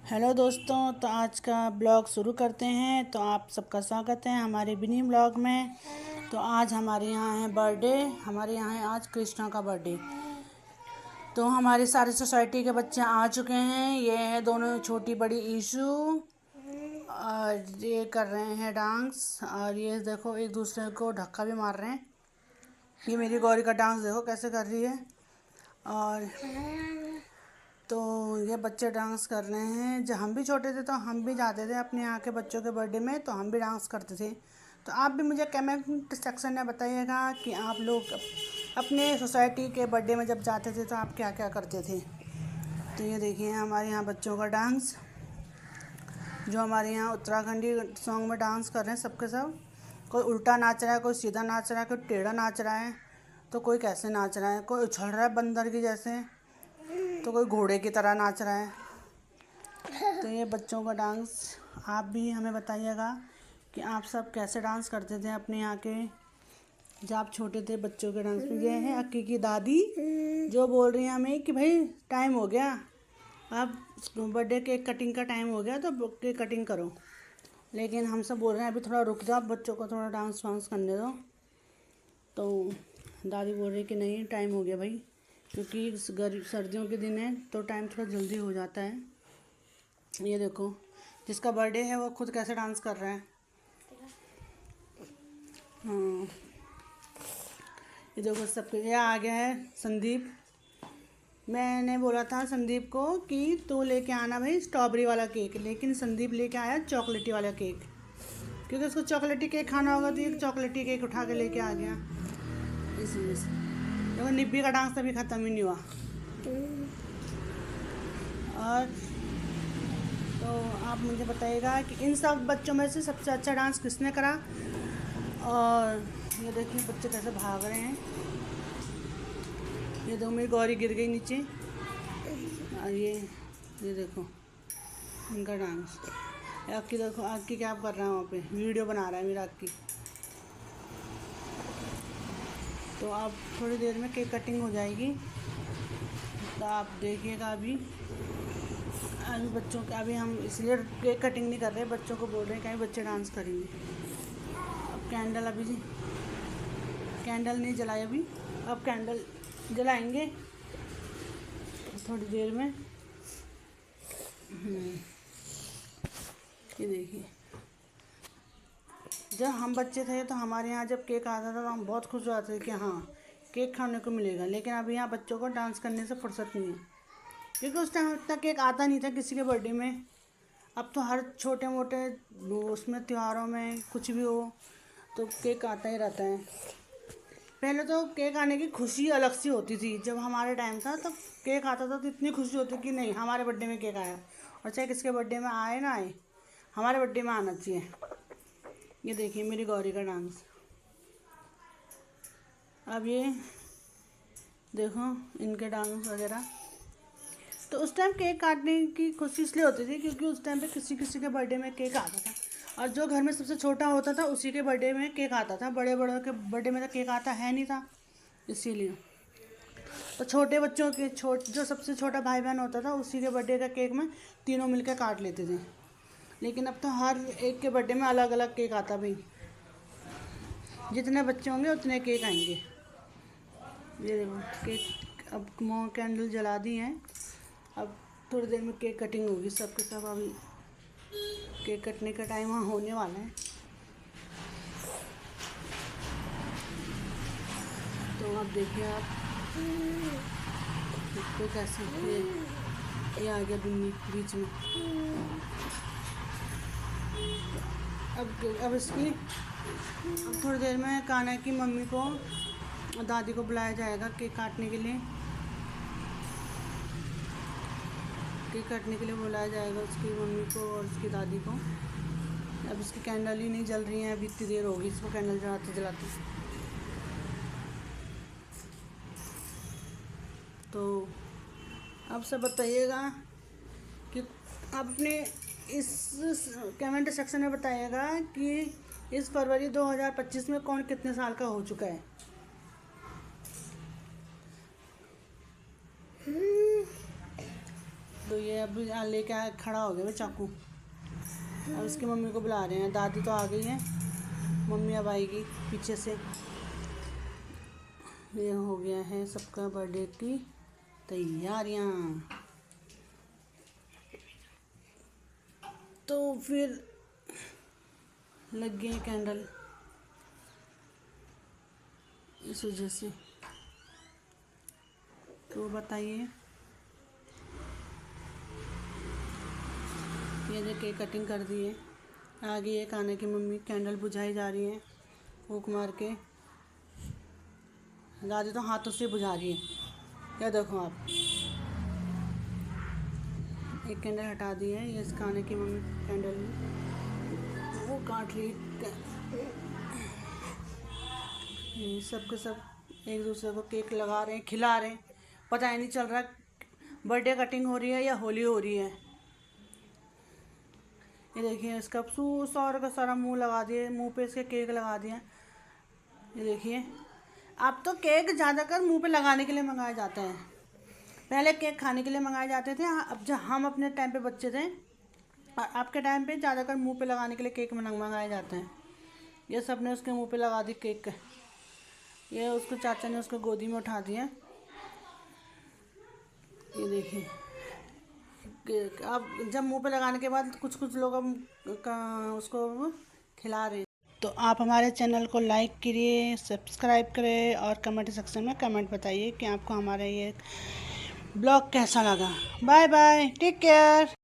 Hello दोस्तों, तो आज का ब्लॉग शुरू करते हैं। तो आप सबका स्वागत है हमारे बिनी ब्लॉग में। तो आज हमारे यहाँ है बर्थडे, हमारे यहाँ है आज कृष्णा का बर्थडे। तो हमारी सारी सोसाइटी के बच्चे आ चुके हैं। ये है दोनों छोटी बड़ी ईशू और ये कर रहे हैं डांस। और ये देखो एक दूसरे को धक्का भी मार रहे हैं। ये मेरी गौरी का डांस देखो कैसे कर रही है। और तो ये बच्चे डांस कर रहे हैं। जब हम भी छोटे थे तो हम भी जाते थे अपने यहाँ के बच्चों के बर्थडे में, तो हम भी डांस करते थे। तो आप भी मुझे कमेंट सेक्शन में बताइएगा कि आप लोग अपने सोसाइटी के बर्थडे में जब जाते थे तो आप क्या क्या करते थे। तो ये देखिए हमारे यहाँ बच्चों का डांस, जो हमारे यहाँ उत्तराखंडी सॉन्ग में डांस कर रहे हैं सबके सब। कोई उल्टा नाच रहा है, कोई सीधा नाच रहा है, कोई टेढ़ा नाच रहा है, तो कोई कैसे नाच रहा है, कोई उछल रहा है बंदर की जैसे, तो कोई घोड़े की तरह नाच रहा है। तो ये बच्चों का डांस। आप भी हमें बताइएगा कि आप सब कैसे डांस करते थे अपने यहाँ के जब आप छोटे थे बच्चों के डांस में। ये है अक्की की दादी जो बोल रही है हमें कि भाई टाइम हो गया, अब बर्थडे केक कटिंग का टाइम हो गया, तो केक कटिंग करो। लेकिन हम सब बोल रहे हैं अभी थोड़ा रुक जाओ, बच्चों को थोड़ा डांस वांस करने दो। तो दादी बोल रही कि नहीं टाइम हो गया भाई, क्योंकि सर्दियों के दिन है तो टाइम थोड़ा जल्दी हो जाता है। ये देखो जिसका बर्थडे है वो खुद कैसे डांस कर रहा है। हाँ, ये देखो सबके। ये आ गया है संदीप। मैंने बोला था संदीप को कि तू लेके आना भाई स्ट्रॉबेरी वाला केक, लेकिन संदीप लेके आया चॉकलेटी वाला केक, क्योंकि उसको चॉकलेटी केक खाना होगा। तो एक चॉकलेटी केक उठा के लेके आ गया। इसलिए देखो निब्बी का डांस अभी ख़त्म ही नहीं हुआ। और तो आप मुझे बताइएगा कि इन सब बच्चों में से सबसे अच्छा डांस किसने करा। और ये देखिए बच्चे कैसे भाग रहे हैं। ये देखो मेरी गौरी गिर गई नीचे। और ये देखो इनका डांस। अक्की देखो, अक्की क्या कर रहा है वहाँ पे, वीडियो बना रहा है मेरा अक्की। तो अब थोड़ी देर में केक कटिंग हो जाएगी, तो आप देखिएगा। अभी बच्चों के अभी हम इसलिए केक कटिंग नहीं कर रहे, बच्चों को बोल रहे हैं कि बच्चे डांस करेंगे। अब कैंडल अभी जी कैंडल नहीं जलाए अभी, अब कैंडल जलाएंगे थोड़ी देर में। ये देखिए जब हम बच्चे थे तो हमारे यहाँ जब केक आता था तो हम बहुत खुश होते थे कि हाँ केक खाने को मिलेगा। लेकिन अभी यहाँ बच्चों को डांस करने से फुर्सत नहीं है, क्योंकि उस टाइम इतना केक आता नहीं था किसी के बर्थडे में। अब तो हर छोटे मोटे उसमें त्योहारों में कुछ भी हो तो केक आता ही रहता है। पहले तो केक आने की खुशी अलग सी होती थी। जब हमारे टाइम था तब केक आता था तो इतनी खुशी होती कि नहीं हमारे बर्थडे में केक आया, और चाहे किसके बर्थडे में आए ना आए हमारे बर्थडे में आना चाहिए। ये देखिए मेरी गौरी का डांस। अब ये देखो इनके डांस वगैरह। तो उस टाइम केक काटने की खुशी इसलिए होती थी क्योंकि उस टाइम पे किसी किसी के बर्थडे में केक आता था, और जो घर में सबसे छोटा होता था उसी के बर्थडे में केक आता था। बड़े बड़ों के बर्थडे में तो केक आता है नहीं था, इसीलिए तो छोटे बच्चों के जो सबसे छोटा भाई बहन होता था उसी के बर्थडे का केक में तीनों मिलकर काट लेते थे। लेकिन अब तो हर एक के बर्थडे में अलग अलग केक आता भाई, जितने बच्चे होंगे उतने केक आएंगे। ये देखो केक अब कैंडल जला दी हैं। अब थोड़ी देर में केक कटिंग होगी सबके सब। अभी केक कटने का टाइम वहाँ होने वाला है। तो अब देखिए आप इसको कैसे ये आ गया बिन्नी बीच में। अब इसकी अब थोड़ी देर में कान्हा की मम्मी को और दादी को बुलाया जाएगा केक काटने के लिए। केक काटने के लिए बुलाया जाएगा उसकी मम्मी को और उसकी दादी को। अब इसकी कैंडल ही नहीं जल रही है, अभी इतनी देर होगी इसको कैंडल जलाते जलाते। तो आप सब बताइएगा कि आप अपने इस कमेंट सेक्शन में बताइएगा कि इस फरवरी 2025 में कौन कितने साल का हो चुका है। तो ये अभी लेके आया, खड़ा हो गया वो चाकू। अब इसकी मम्मी को बुला रहे हैं। दादी तो आ गई है, मम्मी अब आएगी पीछे से। ये हो गया है सबका बर्थडे की तैयारियां। तो फिर लग गए कैंडल इस वजह से। तो बताइए, ये देखिए कटिंग कर दी है। आ गई है खाने की मम्मी, कैंडल बुझाई जा रही है फूंक मार के। दादी तो हाथों से बुझा रही है। या देखो आप, एक कैंडल हटा दी है। ये खाने की मम्मी कैंडल वो काट रही है। ये सब के सब एक दूसरे को केक लगा रहे हैं, खिला रहे हैं। पता ही नहीं चल रहा बर्थडे कटिंग हो रही है या होली हो रही है। ये देखिए इसका सारा का सारा मुंह लगा दिए, मुंह पे इसके केक लगा दिया। ये देखिए, अब तो केक ज़्यादातर मुंह पे लगाने के लिए मंगाए जाते हैं। पहले केक खाने के लिए मंगाए जाते थे। अब जब हम अपने टाइम पे बच्चे थे, और आपके टाइम पे ज़्यादातर मुंह पे लगाने के लिए केक मंगाए जाते हैं। ये सब ने उसके मुंह पे लगा दी केक। ये उसको चाचा ने उसको गोदी में उठा दिया। ये देखिए, अब जब मुंह पे लगाने के बाद कुछ कुछ लोग उसको खिला रहे। तो आप हमारे चैनल को लाइक करिए, सब्सक्राइब करें और कमेंट सेक्शन में कमेंट बताइए कि आपको हमारा ये ब्लॉग कैसा लगा। Bye bye, take care.